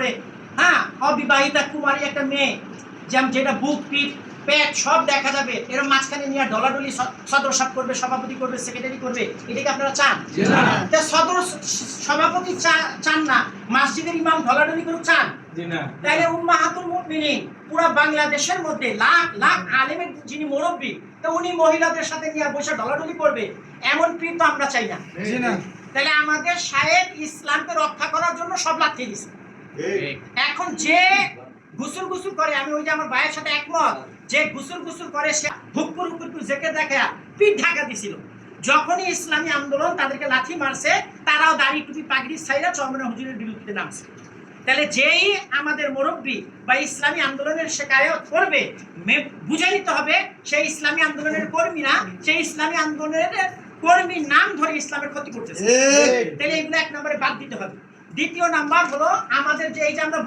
করে, হ্যাঁ, অবিবাহিতা কুমারী একটা মেয়ে যেটা বুক পিঠ পেট সব দেখা যাবে, এরকম মাঝখানে নিয়ে ডলাডলি সদর সাহেব করবে, সভাপতি করবে, সেক্রেটারি করবে, এটাকে আপনারা চান? সদর সভাপতি চান না, মসজিদের ইমাম ডলাডলি করুক চান? তাইলে উম্মাহাতুল মুমিনিন পুরো বাংলাদেশের মধ্যে লাখ লাখ আলেমের যিনি মুরব্বী, তো উনি মহিলাদের সাথে নিয়ে বসে ডলাডলি করবে, এমন পীর তো আমরা চাই না। তাহলে আমাদের সাহেব ইসলামকে রক্ষা করার জন্য সব লাগিয়ে দিছে। এখন যে গুসুল করে, আমি ওই যে আমার ভাইয়ের সাথে একমত, যে গুসুল করে সে হুকুর জেকে দেখা পিঠ ঢাকা দিছিল। যখনই ইসলামী আন্দোলন তাদেরকে লাঠি মারছে, তারাও দাড়ি টুপি পাগড়ি ছাইরা চরমনা হুজুরের বিরুদ্ধে নামছে। তাহলে যেই আমাদের মুরব্বী বা ইসলামী আন্দোলনের শেখায়ত করবে, বুঝে নিতে হবে সেই ইসলামী আন্দোলনের কর্মী না, সেই ইসলামী আন্দোলনের কর্মীর নাম ধরে ইসলামের ক্ষতি করতেছে। তাহলে এগুলো এক নম্বরে বাদ দিতে হবে। দ্বিতীয় নাম্বার হলো আমাদের যে এই যে আমরা